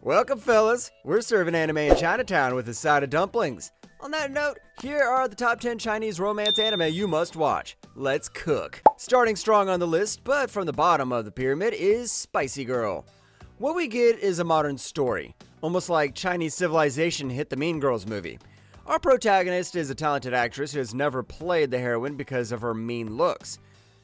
Welcome, fellas. We're serving anime in Chinatown with a side of dumplings. On that note, here are the top 10 Chinese romance anime you must watch. Let's cook. Starting strong on the list, but from the bottom of the pyramid, is Spicy Girl. What we get is a modern story, almost like Chinese Civilization hit the Mean Girls movie. Our protagonist is a talented actress who has never played the heroine because of her mean looks.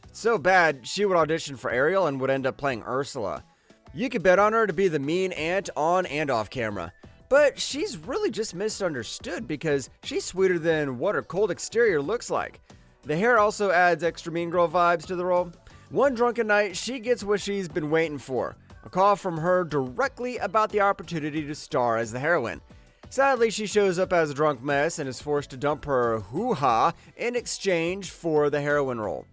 It's so bad, she would audition for Ariel and would end up playing Ursula. You could bet on her to be the mean aunt on and off camera. But she's really just misunderstood because she's sweeter than what her cold exterior looks like. The hair also adds extra Mean Girl vibes to the role. One drunken night, she gets what she's been waiting for. A call from her directly about the opportunity to star as the heroine. Sadly, she shows up as a drunk mess and is forced to dump her hoo-ha in exchange for the heroine role.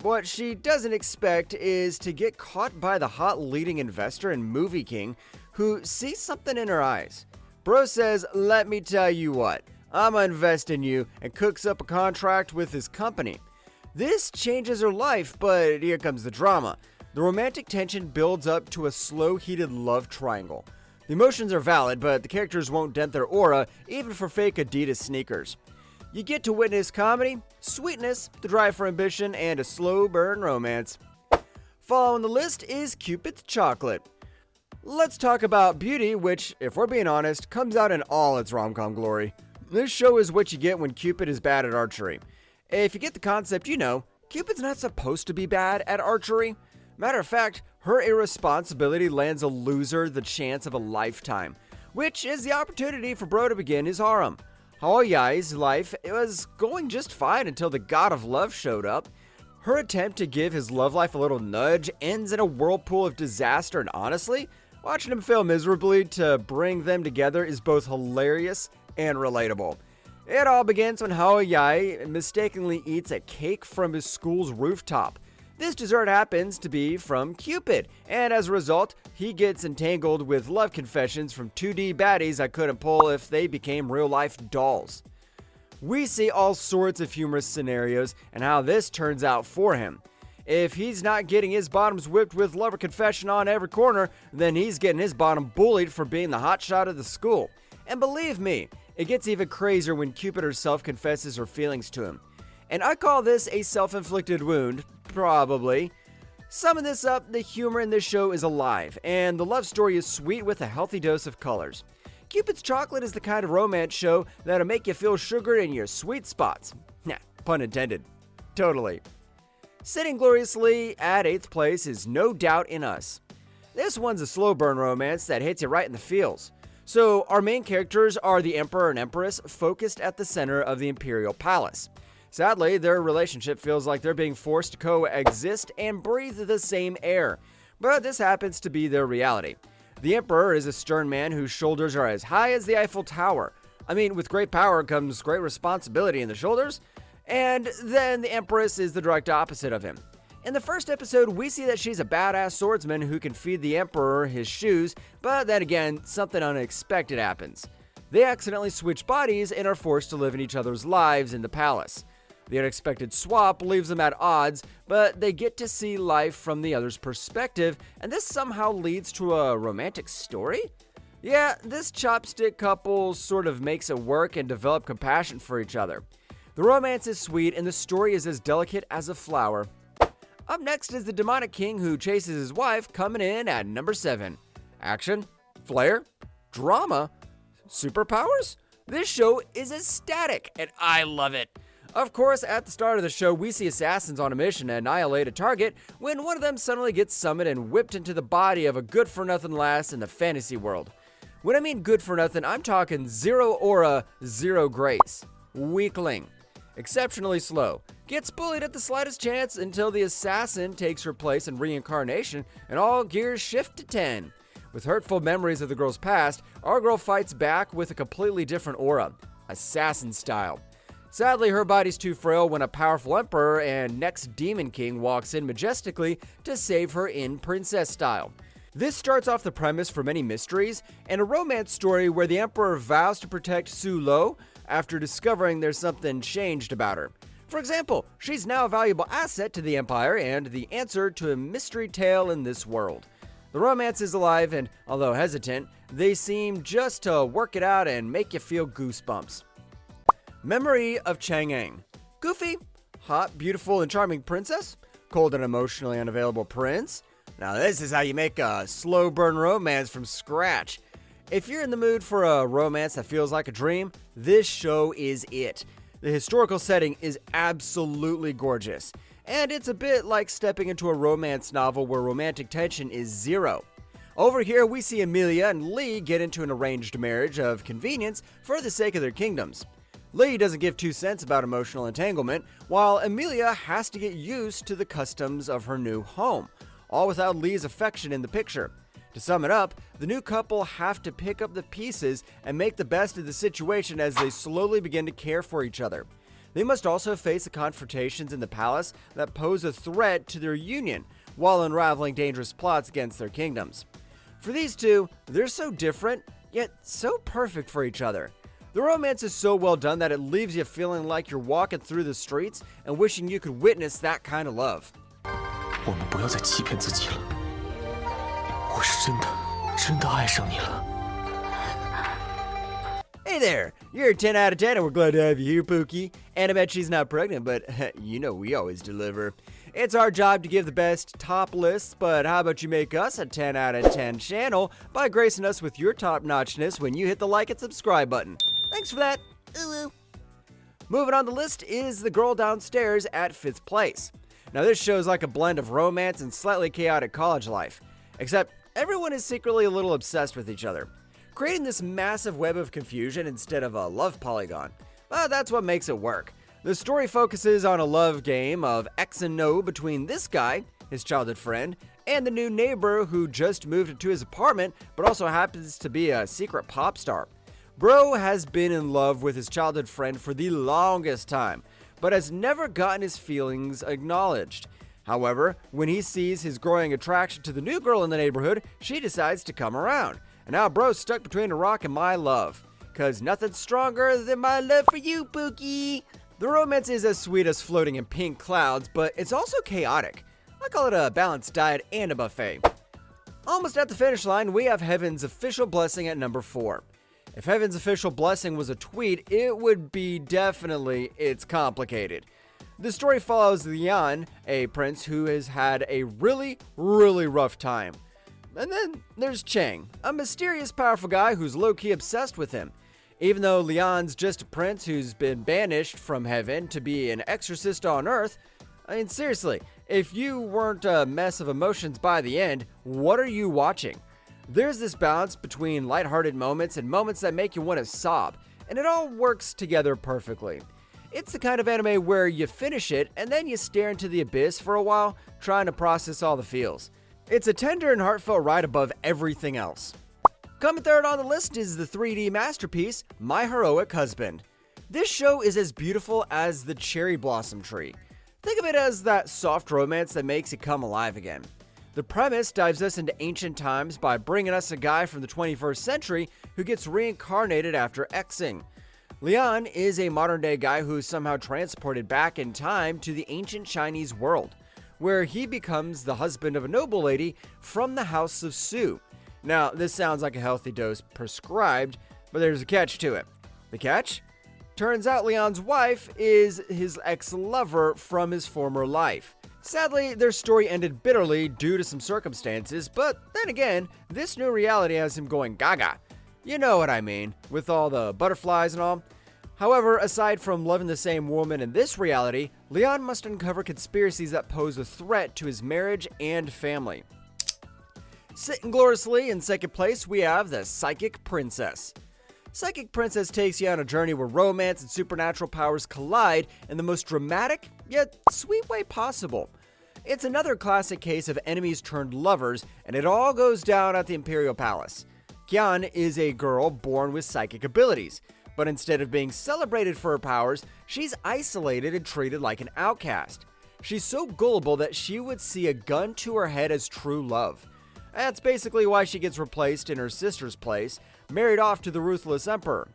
What she doesn't expect is to get caught by the hot leading investor and movie king who sees something in her eyes. Bro says, "Let me tell you what, I'ma invest in you," and cooks up a contract with his company. This changes her life, but here comes the drama. The romantic tension builds up to a slow, heated love triangle. The emotions are valid, but the characters won't dent their aura, even for fake Adidas sneakers. You get to witness comedy, sweetness, the drive for ambition, and a slow burn romance. Following the list is Cupid's Chocolate. Let's talk about beauty, which, if we're being honest, comes out in all its rom-com glory. This show is what you get when Cupid is bad at archery. If you get the concept, you know, Cupid's not supposed to be bad at archery. Matter of fact, her irresponsibility lands a loser the chance of a lifetime, which is the opportunity for Bro to begin his harem. Haoyai's life was going just fine until the god of love showed up. Her attempt to give his love life a little nudge ends in a whirlpool of disaster, and honestly, watching him fail miserably to bring them together is both hilarious and relatable. It all begins when Haoyai mistakenly eats a cake from his school's rooftop. This dessert happens to be from Cupid, and as a result, he gets entangled with love confessions from 2D baddies I couldn't pull if they became real-life dolls. We see all sorts of humorous scenarios and how this turns out for him. If he's not getting his bottoms whipped with lover confession on every corner, then he's getting his bottom bullied for being the hotshot of the school. And believe me, it gets even crazier when Cupid herself confesses her feelings to him. And I call this a self-inflicted wound, probably. Summing this up, the humor in this show is alive, and the love story is sweet with a healthy dose of colors. Cupid's Chocolate is the kind of romance show that'll make you feel sugar in your sweet spots. Nah, pun intended. Totally. Sitting gloriously at 8th place is No Doubt in Us. This one's a slow burn romance that hits you right in the feels. So our main characters are the Emperor and Empress focused at the center of the Imperial Palace. Sadly, their relationship feels like they're being forced to coexist and breathe the same air, but this happens to be their reality. The Emperor is a stern man whose shoulders are as high as the Eiffel Tower. I mean, with great power comes great responsibility in the shoulders, and then the Empress is the direct opposite of him. In the first episode, we see that she's a badass swordsman who can feed the Emperor his shoes, but then again, something unexpected happens. They accidentally switch bodies and are forced to live in each other's lives in the palace. The unexpected swap leaves them at odds, but they get to see life from the other's perspective, and this somehow leads to a romantic story? Yeah, this chopstick couple sort of makes it work and develop compassion for each other. The romance is sweet, and the story is as delicate as a flower. Up next is the demonic king who chases his wife, coming in at number 7. Action, flair, drama, superpowers? This show is ecstatic, and I love it. Of course, at the start of the show, we see assassins on a mission to annihilate a target when one of them suddenly gets summoned and whipped into the body of a good-for-nothing lass in the fantasy world. When I mean good-for-nothing, I'm talking zero aura, zero grace. Weakling. Exceptionally slow. Gets bullied at the slightest chance until the assassin takes her place in reincarnation and all gears shift to 10. With hurtful memories of the girl's past, our girl fights back with a completely different aura. Assassin style. Sadly, her body's too frail when a powerful emperor and next demon king walks in majestically to save her in princess style. This starts off the premise for many mysteries and a romance story where the emperor vows to protect Su Lo after discovering there's something changed about her. For example, she's now a valuable asset to the empire and the answer to a mystery tale in this world. The romance is alive, and although hesitant, they seem just to work it out and make you feel goosebumps. Memory of Chang'an. Goofy, hot, beautiful, and charming princess, cold and emotionally unavailable prince. Now this is how you make a slow burn romance from scratch. If you're in the mood for a romance that feels like a dream, this show is it. The historical setting is absolutely gorgeous, and it's a bit like stepping into a romance novel where romantic tension is zero. Over here, we see Emilia and Lee get into an arranged marriage of convenience for the sake of their kingdoms. Lee doesn't give 2 cents about emotional entanglement, while Emilia has to get used to the customs of her new home, all without Lee's affection in the picture. To sum it up, the new couple have to pick up the pieces and make the best of the situation as they slowly begin to care for each other. They must also face the confrontations in the palace that pose a threat to their union, while unraveling dangerous plots against their kingdoms. For these two, they're so different, yet so perfect for each other. The romance is so well done that it leaves you feeling like you're walking through the streets and wishing you could witness that kind of love. 我们不要再欺骗自己了，我是真的爱上你了。 Hey there, you're a 10 out of 10 and we're glad to have you here, Pookie. And I bet she's not pregnant, but you know we always deliver. It's our job to give the best top lists, but how about you make us a 10 out of 10 channel by gracing us with your top-notchness when you hit the like and subscribe button. Thanks for that. Ooh. Moving on the list is The Girl Downstairs at 5th place. Now this show's like a blend of romance and slightly chaotic college life, except everyone is secretly a little obsessed with each other, creating this massive web of confusion instead of a love polygon. But that's what makes it work. The story focuses on a love game of X and no between this guy, his childhood friend, and the new neighbor who just moved into his apartment but also happens to be a secret pop star. Bro has been in love with his childhood friend for the longest time, but has never gotten his feelings acknowledged. However, when he sees his growing attraction to the new girl in the neighborhood, she decides to come around. And now bro's stuck between a rock and my love. 'Cause nothing's stronger than my love for you, Pookie. The romance is as sweet as floating in pink clouds, but it's also chaotic. I call it a balanced diet and a buffet. Almost at the finish line, we have Heaven's Official Blessing at number 4. If Heaven's Official Blessing was a tweet, it would be definitely It's Complicated. The story follows Lian, a prince who has had a really rough time. And then there's Chang, a mysterious powerful guy who's low-key obsessed with him. Even though Lian's just a prince who's been banished from heaven to be an exorcist on earth, I mean seriously, if you weren't a mess of emotions by the end, what are you watching? There's this balance between lighthearted moments and moments that make you want to sob, and it all works together perfectly. It's the kind of anime where you finish it and then you stare into the abyss for a while, trying to process all the feels. It's a tender and heartfelt ride above everything else. Coming third on the list is the 3D masterpiece, My Heroic Husband. This show is as beautiful as the cherry blossom tree. Think of it as that soft romance that makes it come alive again. The premise dives us into ancient times by bringing us a guy from the 21st century who gets reincarnated after Xing. Lian is a modern-day guy who is somehow transported back in time to the ancient Chinese world, where he becomes the husband of a noble lady from the House of Su. Now, this sounds like a healthy dose prescribed, but there's a catch to it. The catch? Turns out Lian's wife is his ex-lover from his former life. Sadly, their story ended bitterly due to some circumstances, but then again, this new reality has him going gaga. You know what I mean, with all the butterflies and all. However, aside from loving the same woman in this reality, Lian must uncover conspiracies that pose a threat to his marriage and family. Sitting gloriously in second place, we have the Psychic Princess. Psychic Princess takes you on a journey where romance and supernatural powers collide in the most dramatic, yet sweet way possible. It's another classic case of enemies turned lovers, and it all goes down at the Imperial Palace. Qian is a girl born with psychic abilities, but instead of being celebrated for her powers, she's isolated and treated like an outcast. She's so gullible that she would see a gun to her head as true love. That's basically why she gets replaced in her sister's place, married off to the ruthless emperor.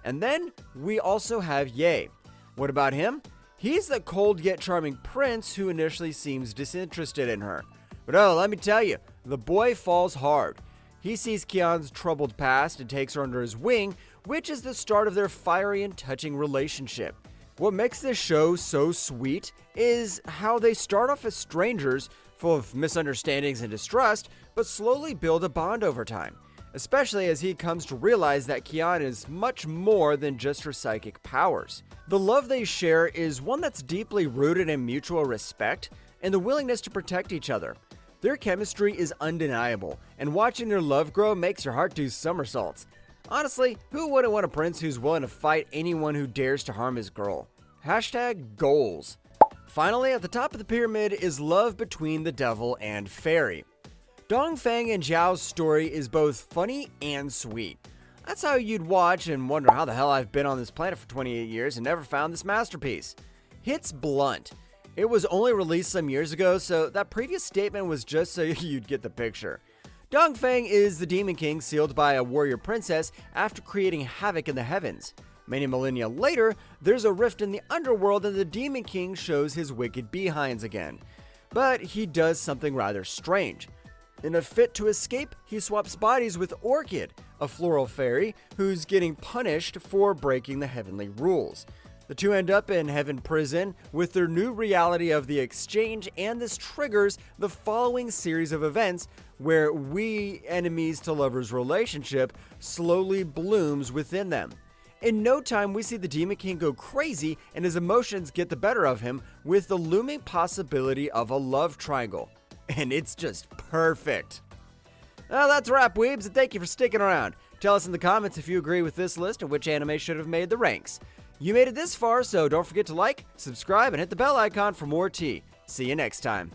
And then we also have Ye. What about him? He's the cold yet charming prince who initially seems disinterested in her. But oh, let me tell you, the boy falls hard. He sees Kian's troubled past and takes her under his wing, which is the start of their fiery and touching relationship. What makes this show so sweet is how they start off as strangers, full of misunderstandings and distrust, but slowly build a bond over time, especially as he comes to realize that Kian is much more than just her psychic powers. The love they share is one that's deeply rooted in mutual respect and the willingness to protect each other. Their chemistry is undeniable, and watching their love grow makes your heart do somersaults. Honestly, who wouldn't want a prince who's willing to fight anyone who dares to harm his girl? Hashtag goals. Finally, at the top of the pyramid is love between the devil and fairy. Dongfeng and Zhao's story is both funny and sweet. That's how you'd watch and wonder how the hell I've been on this planet for 28 years and never found this masterpiece. It's blunt. It was only released some years ago, so that previous statement was just so you'd get the picture. Dongfeng is the Demon King sealed by a warrior princess after creating havoc in the heavens. Many millennia later, there's a rift in the underworld and the Demon King shows his wicked behinds again. But he does something rather strange. In a fit to escape, he swaps bodies with Orchid, a floral fairy who's getting punished for breaking the heavenly rules. The two end up in Heaven Prison with their new reality of the exchange, and this triggers the following series of events where we enemies to lovers relationship slowly blooms within them. In no time, we see the Demon King go crazy and his emotions get the better of him with the looming possibility of a love triangle. And it's just perfect. Well, that's a wrap, weebs, and thank you for sticking around. Tell us in the comments if you agree with this list and which anime should have made the ranks. You made it this far, so don't forget to like, subscribe, and hit the bell icon for more tea. See you next time.